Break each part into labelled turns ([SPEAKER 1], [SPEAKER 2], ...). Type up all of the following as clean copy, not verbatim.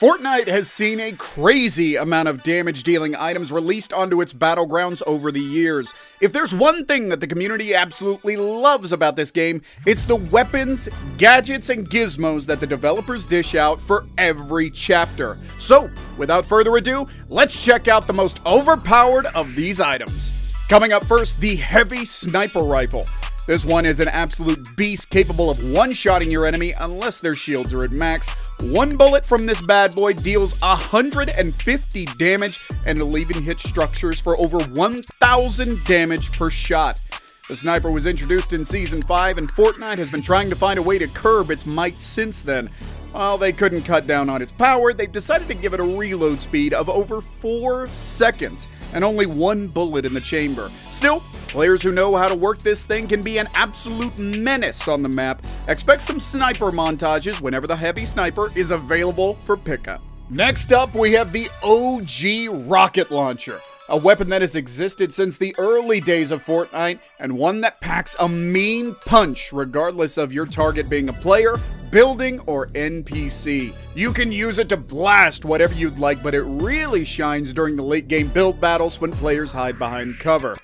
[SPEAKER 1] Fortnite has seen a crazy amount of damage-dealing items released onto its battlegrounds over the years. If there's one thing that the community absolutely loves about this game, it's the weapons, gadgets, and gizmos that the developers dish out for every chapter. So, without further ado, let's check out the most overpowered of these items. Coming up first, the Heavy Sniper Rifle. This one is an absolute beast capable of one-shotting your enemy unless their shields are at max. One bullet from this bad boy deals 150 damage, and it'll even hit structures for over 1,000 damage per shot. The sniper was introduced in Season 5, and Fortnite has been trying to find a way to curb its might since then. While they couldn't cut down on its power, they've decided to give it a reload speed of over 4 seconds, and only one bullet in the chamber. Still, players who know how to work this thing can be an absolute menace on the map. Expect some sniper montages whenever the Heavy Sniper is available for pickup. Next up, we have the OG Rocket Launcher, a weapon that has existed since the early days of Fortnite, and one that packs a mean punch regardless of your target being a player, building, or NPC. You can use it to blast whatever you'd like, but it really shines during the late game build battles when players hide behind cover.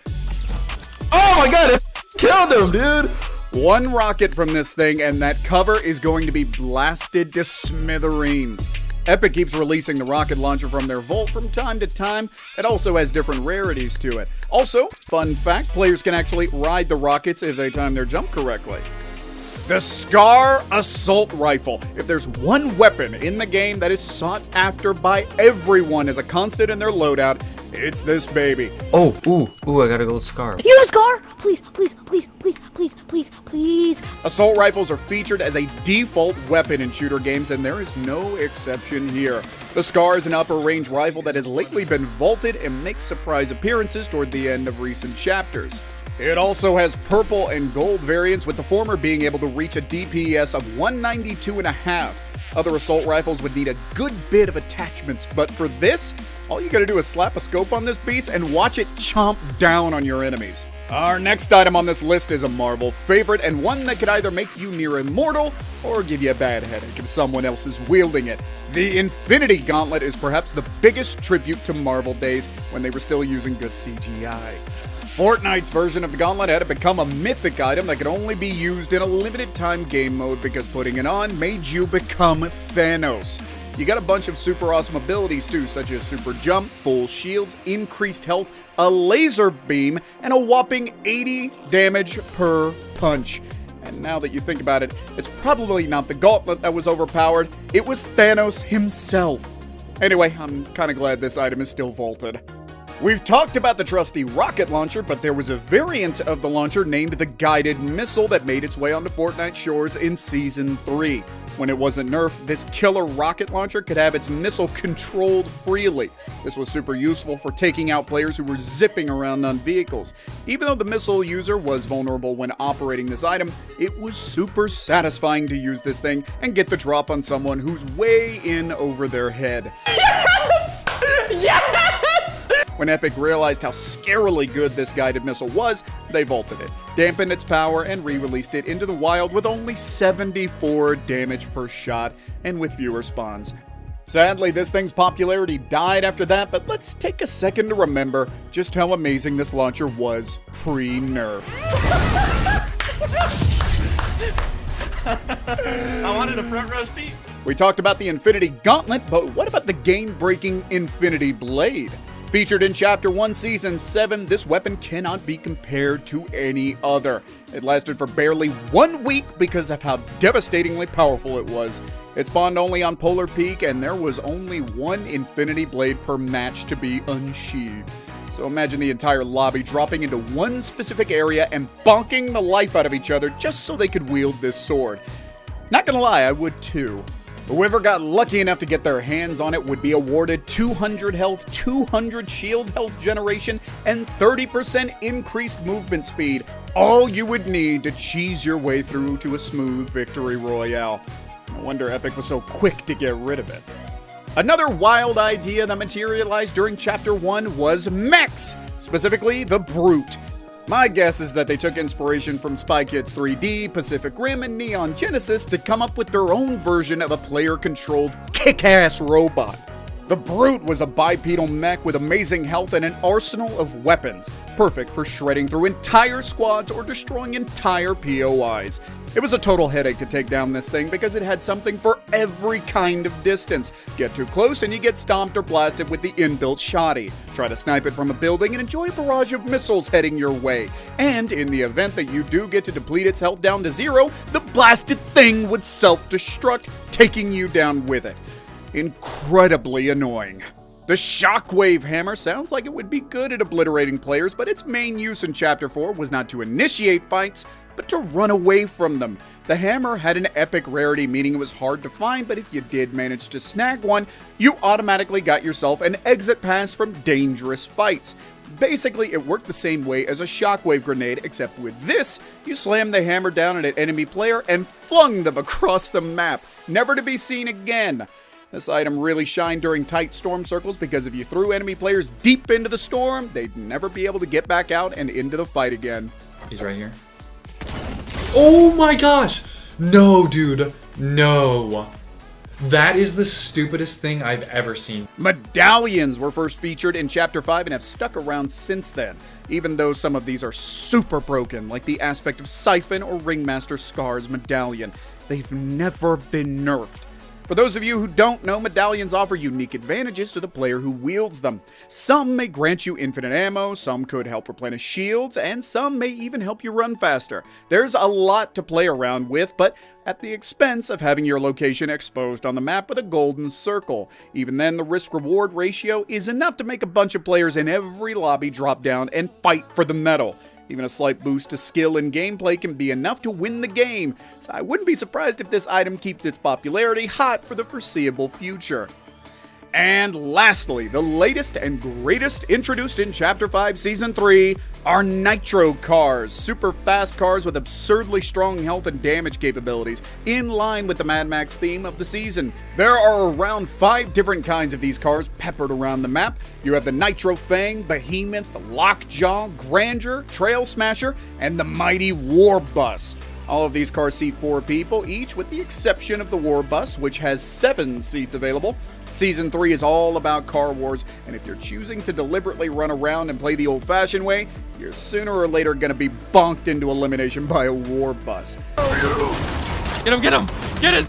[SPEAKER 2] Oh my god, it killed him, dude!
[SPEAKER 1] One rocket from this thing and that cover is going to be blasted to smithereens. Epic keeps releasing the rocket launcher from their vault from time to time. It also has different rarities to it. Also, fun fact, players can actually ride the rockets if they time their jump correctly. The Scar Assault Rifle. If there's one weapon in the game that is sought after by everyone as a constant in their loadout, it's this baby.
[SPEAKER 2] Oh, ooh, I got a gold scar.
[SPEAKER 3] You a scar? Please, please, please, please, please, please, please.
[SPEAKER 1] Assault rifles are featured as a default weapon in shooter games, and there is no exception here. The Scar is an upper range rifle that has lately been vaulted and makes surprise appearances toward the end of recent chapters. It also has purple and gold variants, with the former being able to reach a DPS of 192.5. Other assault rifles would need a good bit of attachments, but for this, all you gotta do is slap a scope on this beast and watch it chomp down on your enemies. Our next item on this list is a Marvel favorite, and one that could either make you near immortal or give you a bad headache if someone else is wielding it. The Infinity Gauntlet is perhaps the biggest tribute to Marvel days when they were still using good CGI. Fortnite's version of the Gauntlet had to become a mythic item that could only be used in a limited time game mode because putting it on made you become Thanos. You got a bunch of super awesome abilities too, such as super jump, full shields, increased health, a laser beam, and a whopping 80 damage per punch. And now that you think about it, it's probably not the Gauntlet that was overpowered, it was Thanos himself. Anyway, I'm kinda glad this item is still vaulted. We've talked about the trusty rocket launcher, but there was a variant of the launcher named the Guided Missile that made its way onto Fortnite shores in Season 3. When it wasn't nerfed, this killer rocket launcher could have its missile controlled freely. This was super useful for taking out players who were zipping around on vehicles. Even though the missile user was vulnerable when operating this item, it was super satisfying to use this thing and get the drop on someone who's way in over their head.
[SPEAKER 3] Yes! Yes!
[SPEAKER 1] When Epic realized how scarily good this guided missile was, they vaulted it, dampened its power, and re-released it into the wild with only 74 damage per shot and with fewer spawns. Sadly, this thing's popularity died after that, but let's take a second to remember just how amazing this launcher was pre-nerf.
[SPEAKER 4] I wanted a front row seat.
[SPEAKER 1] We talked about the Infinity Gauntlet, but what about the game-breaking Infinity Blade? Featured in Chapter 1, Season 7, this weapon cannot be compared to any other. It lasted for barely 1 week because of how devastatingly powerful it was. It spawned only on Polar Peak, and there was only one Infinity Blade per match to be unsheathed. So imagine the entire lobby dropping into one specific area and bonking the life out of each other just so they could wield this sword. Not gonna lie, I would too. Whoever got lucky enough to get their hands on it would be awarded 200 health, 200 shield health generation, and 30% increased movement speed. All you would need to cheese your way through to a smooth victory royale. No wonder Epic was so quick to get rid of it. Another wild idea that materialized during Chapter 1 was mechs, specifically the Brute. My guess is that they took inspiration from Spy Kids 3D, Pacific Rim, and Neon Genesis to come up with their own version of a player-controlled kick-ass robot. The Brute was a bipedal mech with amazing health and an arsenal of weapons, perfect for shredding through entire squads or destroying entire POIs. It was a total headache to take down this thing because it had something for every kind of distance. Get too close and you get stomped or blasted with the inbuilt shotty. Try to snipe it from a building and enjoy a barrage of missiles heading your way. And in the event that you do get to deplete its health down to 0, the blasted thing would self-destruct, taking you down with it. Incredibly annoying. The Shockwave Hammer sounds like it would be good at obliterating players, but its main use in Chapter 4 was not to initiate fights, but to run away from them. The hammer had an epic rarity, meaning it was hard to find, but if you did manage to snag one, you automatically got yourself an exit pass from dangerous fights. Basically, it worked the same way as a shockwave grenade, except with this, you slammed the hammer down at an enemy player and flung them across the map, never to be seen again. This item really shined during tight storm circles because if you threw enemy players deep into the storm, they'd never be able to get back out and into the fight again.
[SPEAKER 2] He's right here. Oh my gosh! No, dude. No. That is the stupidest thing I've ever seen.
[SPEAKER 1] Medallions were first featured in Chapter 5 and have stuck around since then, even though some of these are super broken, like the aspect of Siphon or Ringmaster Scar's medallion. They've never been nerfed. For those of you who don't know, medallions offer unique advantages to the player who wields them. Some may grant you infinite ammo, some could help replenish shields, and some may even help you run faster. There's a lot to play around with, but at the expense of having your location exposed on the map with a golden circle. Even then, the risk-reward ratio is enough to make a bunch of players in every lobby drop down and fight for the medal. Even a slight boost to skill and gameplay can be enough to win the game, so I wouldn't be surprised if this item keeps its popularity hot for the foreseeable future. And lastly, the latest and greatest introduced in Chapter 5 Season 3 are Nitro Cars, super fast cars with absurdly strong health and damage capabilities, in line with the Mad Max theme of the season. There are around 5 different kinds of these cars peppered around the map. You have the Nitro Fang, Behemoth, Lockjaw, Grandeur, Trail Smasher, and the mighty War Bus. All of these cars seat 4 people each, with the exception of the War Bus, which has 7 seats available. Season 3 is all about car wars, and if you're choosing to deliberately run around and play the old-fashioned way, you're sooner or later going to be bonked into elimination by a War Bus.
[SPEAKER 4] Get him, get him! Get his...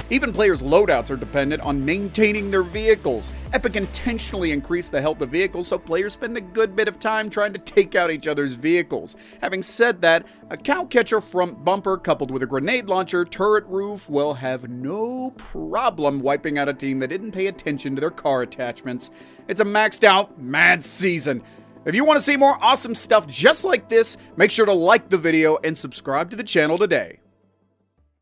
[SPEAKER 1] Even players' loadouts are dependent on maintaining their vehicles. Epic intentionally increased the health of vehicles so players spend a good bit of time trying to take out each other's vehicles. Having said that, a cowcatcher front bumper coupled with a grenade launcher turret roof will have no problem wiping out a team that didn't pay attention to their car attachments. It's a maxed out, mad season. If you want to see more awesome stuff just like this, make sure to like the video and subscribe to the channel today.